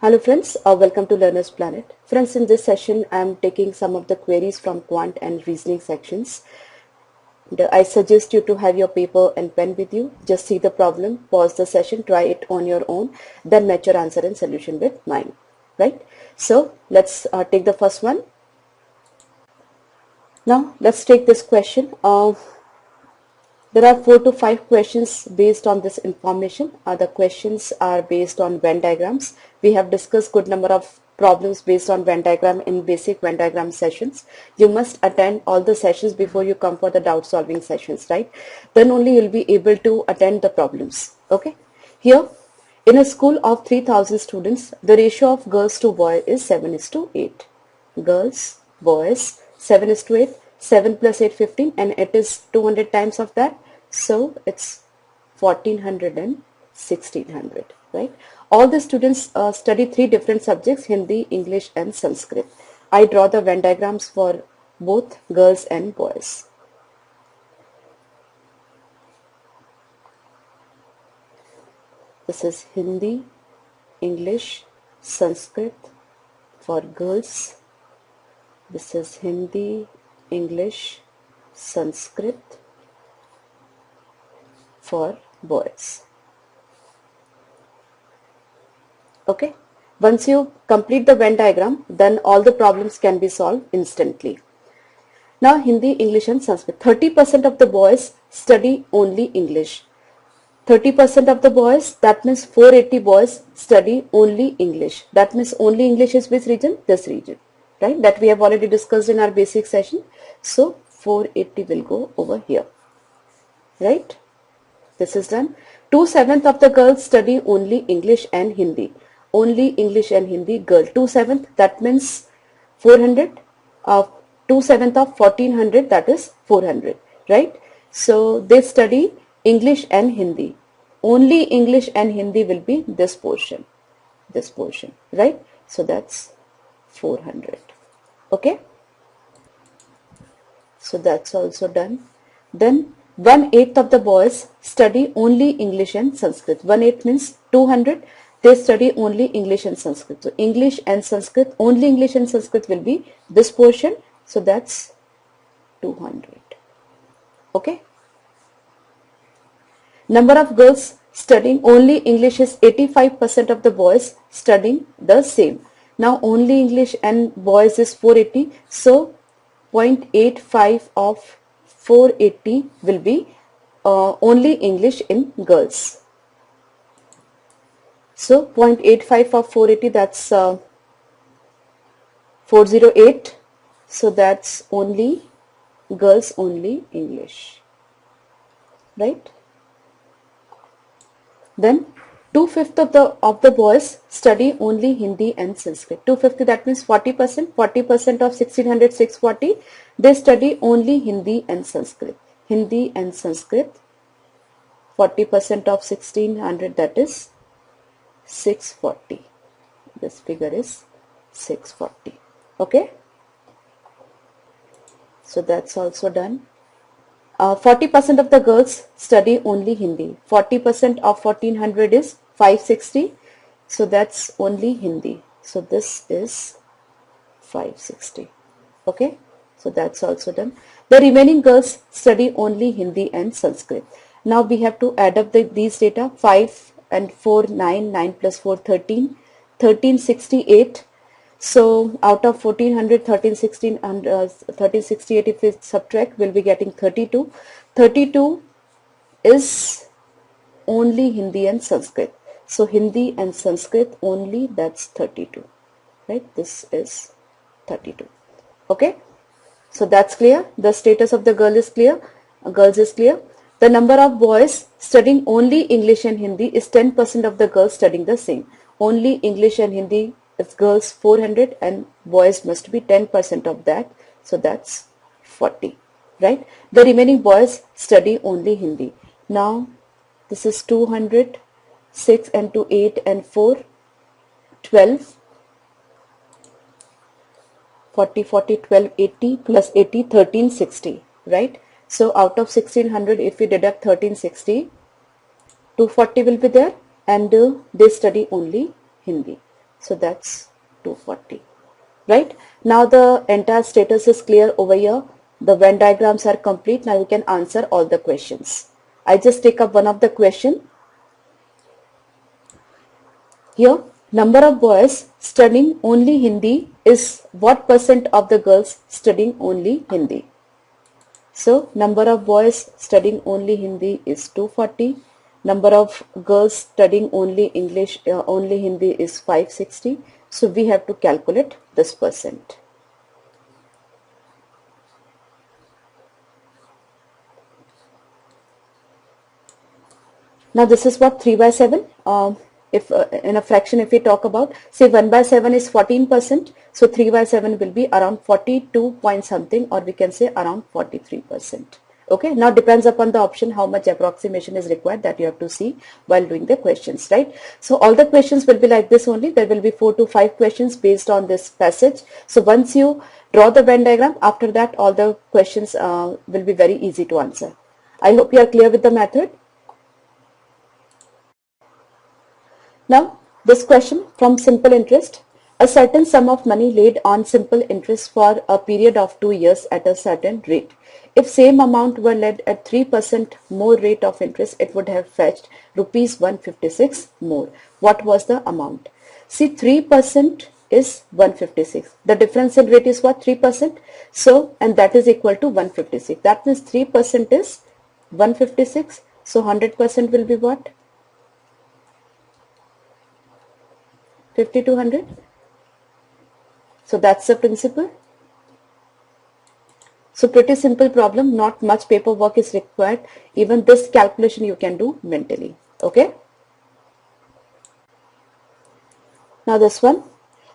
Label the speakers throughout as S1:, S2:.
S1: Hello friends, welcome to Learner's Planet. Friends, in this session I am taking some of the queries from quant and reasoning sections. I suggest you to have your paper and pen with you. Just see the problem, pause the session, try it on your own, then match your answer and solution with mine. Right? So let's take the first one. Now let's take this question. There are 4 to 5 questions based on this information. The questions are based on Venn diagrams. We have discussed good number of problems based on Venn diagram in basic Venn diagram sessions. You must attend all the sessions before you come for the doubt solving sessions, right? Then only you'll be able to attend the problems. Okay. Here, in a school of 3,000 students, the ratio of girls to boys is 7:8. Girls, boys, 7:8. 7 plus 8, 15, and it is 200 times of that. So it's 1400 and 1600, right? All the students study 3 different subjects, Hindi, English and Sanskrit. I draw the Venn diagrams for both girls and boys. This is Hindi, English, Sanskrit for girls. This is Hindi, English, Sanskrit for boys. Okay. Once you complete the Venn diagram, then all the problems can be solved instantly. Now Hindi, English and Sanskrit. 30% of the boys study only English. 30% of the boys, that means 480 boys study only English. That means only English is which region? This region. Right, that we have already discussed in our basic session. So 480 will go over here. Right, this is done. 2/7 of the girls study only English and Hindi. Only English and Hindi girl. 2/7, that means 400. 2/7 of 1400, that is 400. Right, so they study English and Hindi. Only English and Hindi will be this portion. This portion. Right, so that's 400. Okay, so that's also done. Then 1/8 of the boys study only English and Sanskrit. 1/8 means 200. They study only English and Sanskrit. So English and Sanskrit, only English and Sanskrit will be this portion. So that's 200. Okay. Number of girls studying only English is 85% of the boys studying the same. Now only English and boys is 480, so 0.85 of 480 will be only English in girls. So 0.85 of 480, that's 408, so that's only girls, only English, right? Then 2/5 of the boys study only Hindi and Sanskrit. 2/5, that means 40%. 40% of 1600, 640, they study only Hindi and Sanskrit. Hindi and Sanskrit. 40% of 1600, that is 640. This figure is 640. Okay. So that's also done. 40% of the girls study only Hindi. 40% of 1400 is 560. So that's only Hindi. So this is 560. Okay. So that's also done. The remaining girls study only Hindi and Sanskrit. Now we have to add up these data. 5 and 4, 9. 9 plus 4, 13. 1368. So out of 1400, 1316 and 1368, if we subtract, we'll be getting 32. 32 is only Hindi and Sanskrit. So Hindi and Sanskrit only, that's 32. Right? This is 32. Okay? So that's clear. The status of the girl is clear. Girls is clear. The number of boys studying only English and Hindi is 10% of the girls studying the same. Only English and Hindi, it's girls 400 and boys must be 10% of that. So that's 40, right? The remaining boys study only Hindi. Now this is 200, 6 and 2, 8 and 4, 12, 40, 40, 12, 80 plus 80, 1360, right? So out of 1600, if we deduct 1360, 240 will be there, and they study only Hindi. So that's 240. Right? Now the entire status is clear over here. The Venn diagrams are complete. Now you can answer all the questions. I just take up one of the question. Here, number of boys studying only Hindi is what percent of the girls studying only Hindi? So, number of boys studying only Hindi is 240. Number of girls studying only English, only Hindi is 560. So, we have to calculate this percent. Now, this is what 3 by 7. If in a fraction, if we talk about, say 1 by 7 is 14%. So 3 by 7 will be around 42 point something, or we can say around 43%. Okay, now depends upon the option how much approximation is required, that you have to see while doing the questions, right? So all the questions will be like this only. There will be 4 to 5 questions based on this passage. So once you draw the Venn diagram, after that all the questions will be very easy to answer. I hope you are clear with the method. Now, this question from simple interest. A certain sum of money laid on simple interest for a period of 2 years at a certain rate. If same amount were laid at 3% more rate of interest, it would have fetched rupees 156 more. What was the amount? See, 3% is 156. The difference in rate is what? 3%. So, and that is equal to 156. That means 3% is 156. So, 100% will be what? 5200. So that's the principle. So pretty simple problem, not much paperwork is required. Even this calculation you can do mentally. Okay. Now this one.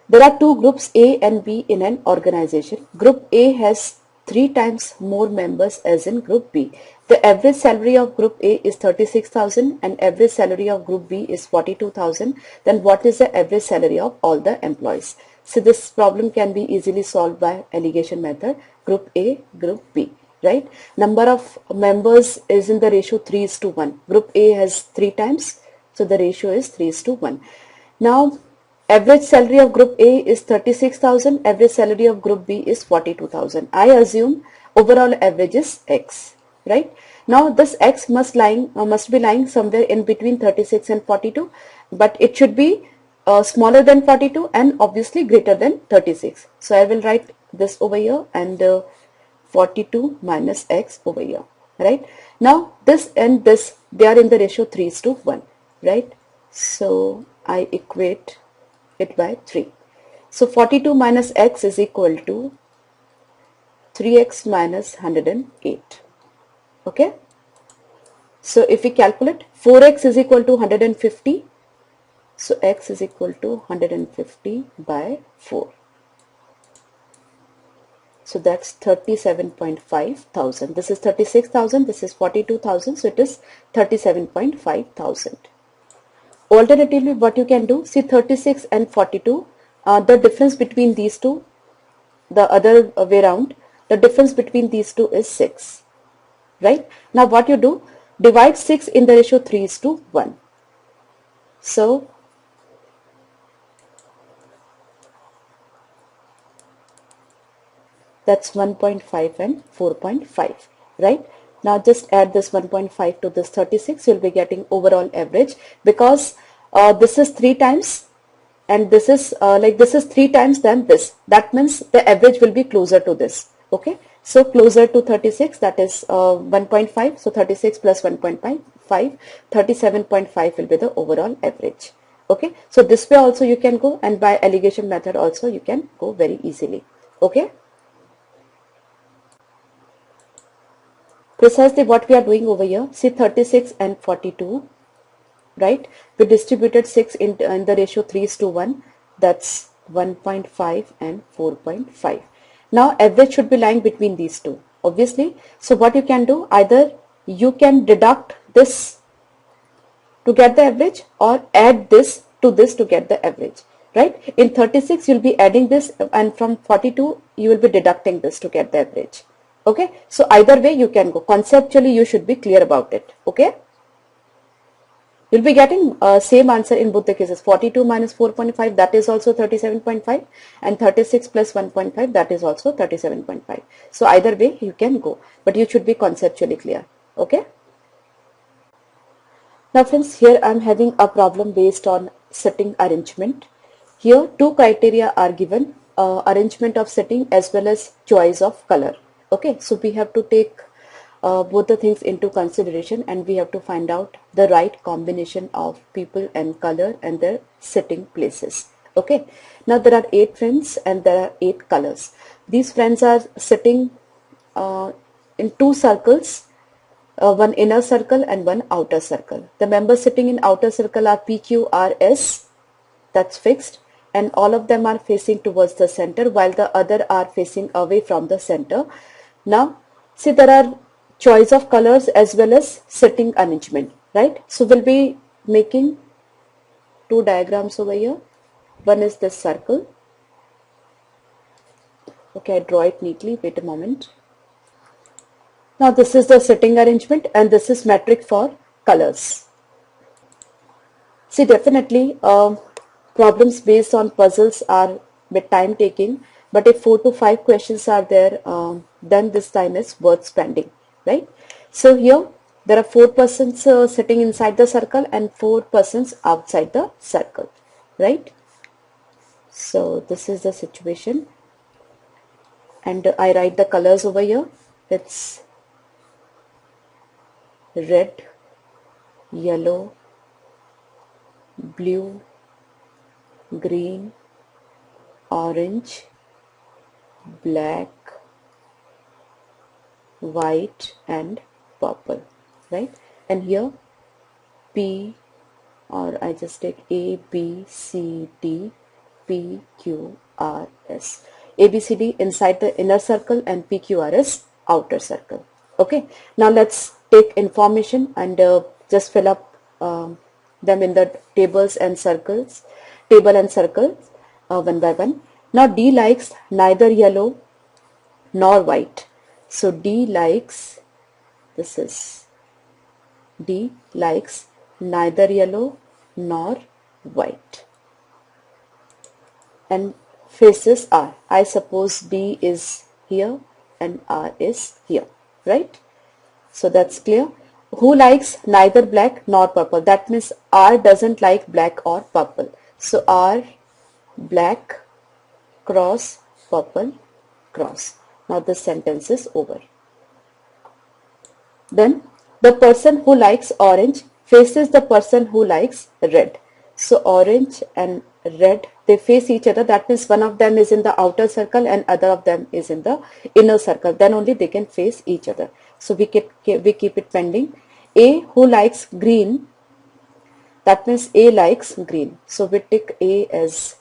S1: There are two groups A and B in an organization. Group A has 3 times more members as in Group B. The average salary of Group A is 36,000 and average salary of Group B is 42,000. Then what is the average salary of all the employees? So this problem can be easily solved by alligation method. Group A, Group B, right? Number of members is in the ratio 3:1. Group A has 3 times. So the ratio is 3:1. Now, average salary of Group A is 36,000. Average salary of Group B is 42,000. I assume overall average is X, right? Now this X must be lying somewhere in between 36 and 42, but it should be smaller than 42 and obviously greater than 36. So I will write this over here and 42 minus X over here, right? Now this and this, they are in the ratio 3:1, right? So I equate it by 3. So 42 minus X is equal to 3X minus 108. Okay. So if we calculate, 4X is equal to 150. So X is equal to 150 by 4. So that's 37.5 thousand. This is 36,000. This is 42,000. So it is 37.5 thousand. Alternatively, what you can do, see 36 and 42, the difference between these two, the other way around, the difference between these two is 6, right? Now what you do, divide 6 in the ratio 3:1. So that's 1.5 and 4.5, right? Now just add this 1.5 to this 36, you'll be getting overall average, because this is 3 times and this is this is 3 times than this. That means the average will be closer to this. Okay, so closer to 36, that is 1.5. So 36 plus 1.5, 37.5 will be the overall average. Okay, so this way also you can go, and by alligation method also you can go very easily. Okay. Precisely what we are doing over here, see 36 and 42, right? We distributed 6 in the ratio 3:1, that's 1.5 and 4.5. Now average should be lying between these two, obviously. So what you can do, either you can deduct this to get the average or add this to get the average, right? In 36 you'll be adding this, and from 42 you will be deducting this to get the average. Okay, so either way you can go. Conceptually you should be clear about it. Okay, You'll be getting same answer in both the cases. 42 minus 4.5, that is also 37.5, and 36 plus 1.5, that is also 37.5. So either way you can go, but you should be conceptually clear. Okay. Now friends, here I am having a problem based on setting arrangement. Here two criteria are given, arrangement of setting as well as choice of color. Okay, so we have to take both the things into consideration, and we have to find out the right combination of people and color and their sitting places. Okay, now there are 8 friends and there are 8 colors. These friends are sitting in 2 circles, one inner circle and one outer circle. The members sitting in outer circle are P, Q, R, S, that's fixed, and all of them are facing towards the center while the other are facing away from the center. Now see, there are choice of colors as well as setting arrangement, right? So we'll be making 2 diagrams over here. One is this circle. Okay, I draw it neatly. Wait a moment. Now this is the setting arrangement and this is metric for colors. See, definitely problems based on puzzles are a bit time taking, but if 4 to 5 questions are there, then this time is worth spending. Right? So here there are 4 persons sitting inside the circle and 4 persons outside the circle, right? So this is the situation, and I write the colors over here. It's red, yellow, blue, green, orange, black, white and purple, right? And here P, or I just take A, B, C, D, P, Q, R, S. A, B, C, D inside the inner circle and P, Q, R, S outer circle. Okay, now let's take information and just fill up them in the tables and circles, one by one. Now D likes neither yellow nor white. So D likes, this is D likes neither yellow nor white, and faces R. I suppose B is here and R is here, right? So that's clear. Who likes neither black nor purple? That means R doesn't like black or purple. So R, black, cross, purple, cross. Now this sentence is over. Then the person who likes orange faces the person who likes red. So orange and red, they face each other. That means one of them is in the outer circle and other of them is in the inner circle. Then only they can face each other. So we keep it pending. A who likes green, that means A likes green. So we take A as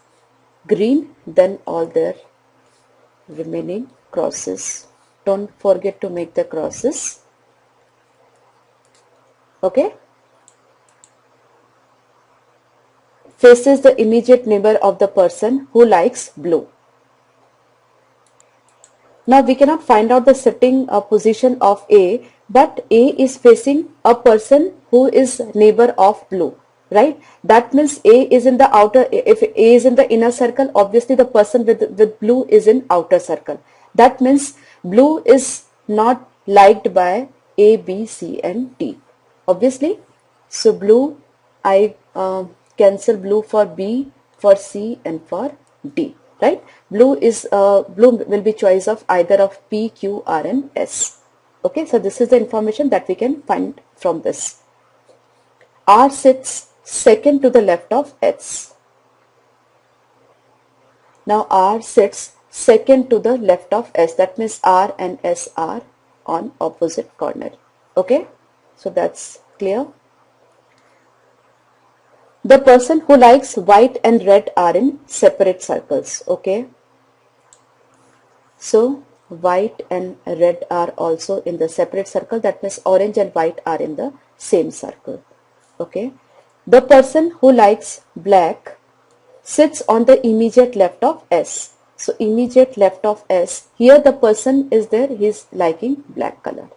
S1: green, then all their remaining crosses. Don't forget to make the crosses. Okay. Faces the immediate neighbor of the person who likes blue. Now we cannot find out the sitting position of A, but A is facing a person who is neighbor of blue, right? That means A is in the outer, if A is in the inner circle, obviously the person with blue is in outer circle. That means blue is not liked by A, B, C and D, obviously. So blue, I cancel blue for B, for C and for D. Right? Blue will be choice of either of P, Q, R and S. Okay, so this is the information that we can find from this. R sits second to the left of S. Now R sits second to the left of S. That means R and S are on opposite corner. Okay, so that's clear. The person who likes white and red are in separate circles. Okay. So white and red are also in the separate circle. That means orange and white are in the same circle. Okay. The person who likes black sits on the immediate left of S. So immediate left of S. Here the person is there. He is liking black color.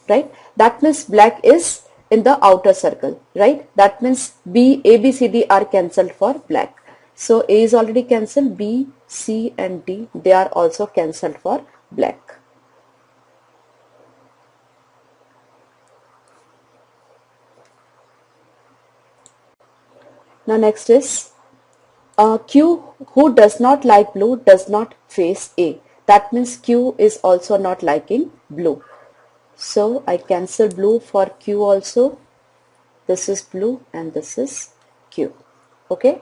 S1: Right. That means black is in the outer circle, right? That means A, B, C, D are cancelled for black. So A is already cancelled, B, C and D, they are also cancelled for black. Now next is Q, who does not like blue, does not face A. That means Q is also not liking blue. So I cancel blue for Q also. This is blue and this is Q. Okay.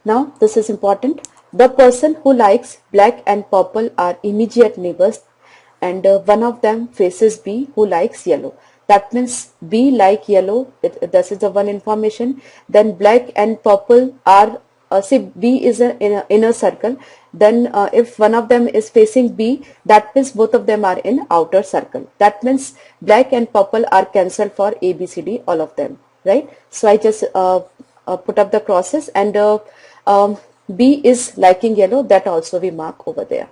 S1: Now this is important. The person who likes black and purple are immediate neighbors, and one of them faces B who likes yellow. That means B like yellow, this is the one information. Then black and purple are, see B is in a inner circle. Then if one of them is facing B, that means both of them are in outer circle. That means black and purple are cancelled for A, B, C, D, all of them, right? So I just put up the crosses, and B is liking yellow, that also we mark over there.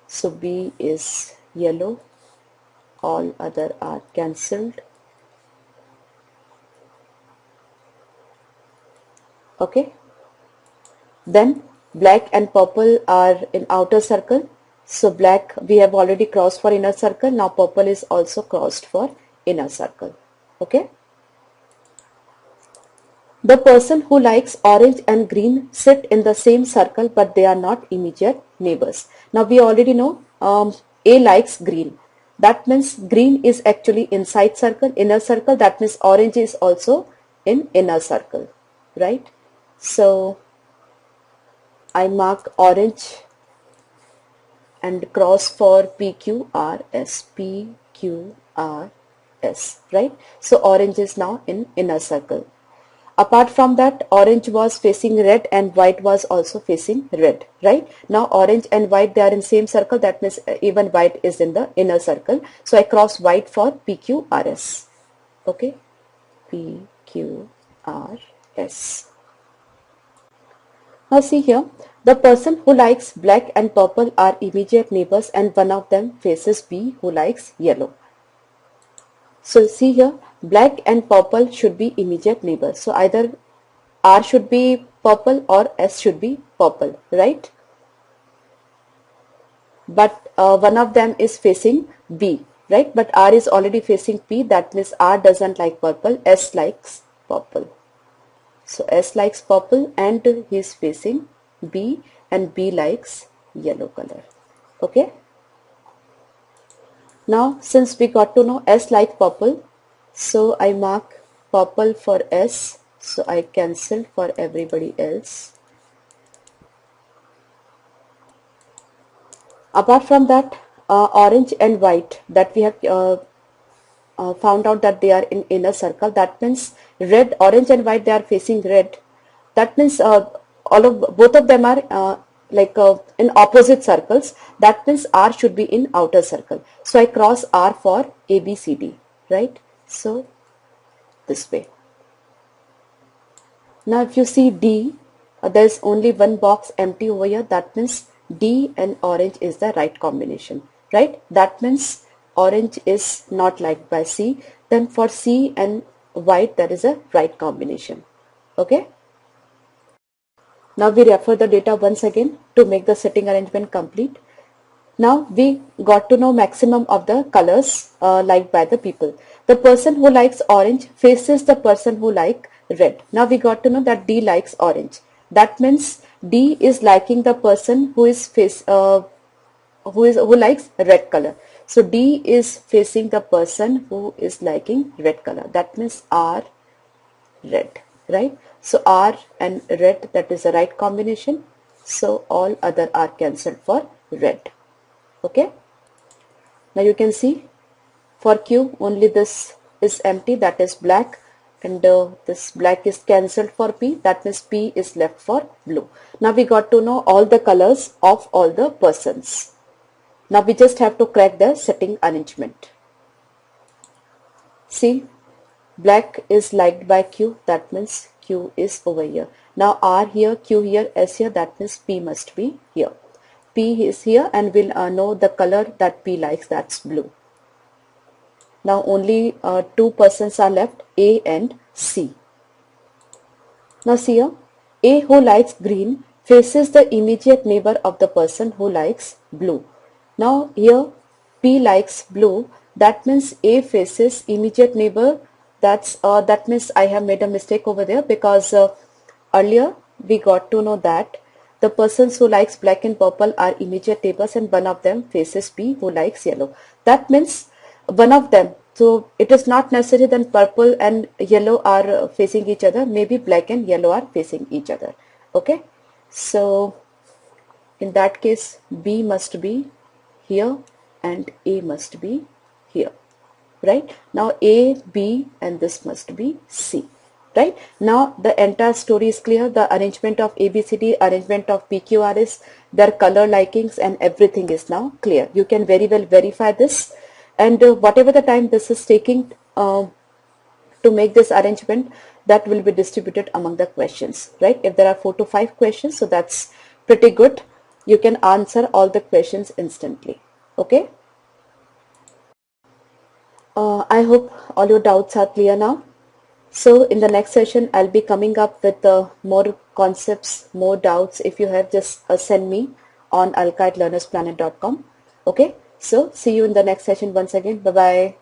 S1: So B is yellow, all other are cancelled. Okay. Then black and purple are in outer circle. So black we have already crossed for inner circle. Now purple is also crossed for inner circle. Okay. The person who likes orange and green sit in the same circle, but they are not immediate neighbors. Now we already know A likes green. That means green is actually inside circle, inner circle. That means orange is also in inner circle, right? So I mark orange and cross for PQRS, PQRS, right? So orange is now in inner circle. Apart from that, orange was facing red and white was also facing red, right? Now orange and white, they are in same circle. That means even white is in the inner circle. So I cross white for PQRS. Okay, PQRS. Now see here, the person who likes black and purple are immediate neighbors, and one of them faces B who likes yellow. So see here, black and purple should be immediate neighbors. So either R should be purple or S should be purple, right? But one of them is facing B, right? But R is already facing P. That means R doesn't like purple, S likes purple. So S likes purple and he is facing B, and B likes yellow color. Okay. Now since we got to know S like purple, so I mark purple for S. So I cancel for everybody else. Apart from that, orange and white, that we have found out that they are in inner circle. That means red, orange and white, they are facing red. That means both of them are in opposite circles. That means R should be in outer circle. So I cross R for A, B, C, D, right? So this way. Now if you see D, there is only one box empty over here. That means D and orange is the right combination, right? That means orange is not liked by C. Then for C and white, there is a right combination. Okay. Now we refer the data once again to make the setting arrangement complete. Now we got to know maximum of the colors liked by the people. The person who likes orange faces the person who likes red. Now we got to know that D likes orange. That means D is liking the person who is who likes red color. So D is facing the person who is liking red color. That means R red, right? So R and red, that is the right combination. So all other are cancelled for red. Okay. Now you can see for Q only this is empty, that is black, and this black is cancelled for P. That means P is left for blue. Now we got to know all the colors of all the persons. Now we just have to crack the setting arrangement. See, black is liked by Q. That means Q is over here. Now R here, Q here, S here. That means P must be here. P is here, and we'll know the color that P likes, that's blue. Now only two persons are left, A and C. Now see here, A who likes green faces the immediate neighbor of the person who likes blue. Now here P likes blue, that means A faces immediate neighbor. That means I have made a mistake over there, because earlier we got to know that the persons who likes black and purple are immediate neighbors and one of them faces B who likes yellow. That means one of them. So it is not necessary that purple and yellow are facing each other. Maybe black and yellow are facing each other. Okay. So in that case, B must be here and A must be here. Right. Now A, B and this must be C. Right. Now the entire story is clear. The arrangement of ABCD, arrangement of PQRS, their color likings and everything is now clear. You can very well verify this. And whatever the time this is taking to make this arrangement, that will be distributed among the questions, right? If there are 4 to 5 questions, so that's pretty good. You can answer all the questions instantly. Okay. I hope all your doubts are clear now. So in the next session, I'll be coming up with more concepts, more doubts. If you have, just send me on alka@learnersplanet.com. Okay. So see you in the next session once again. Bye-bye.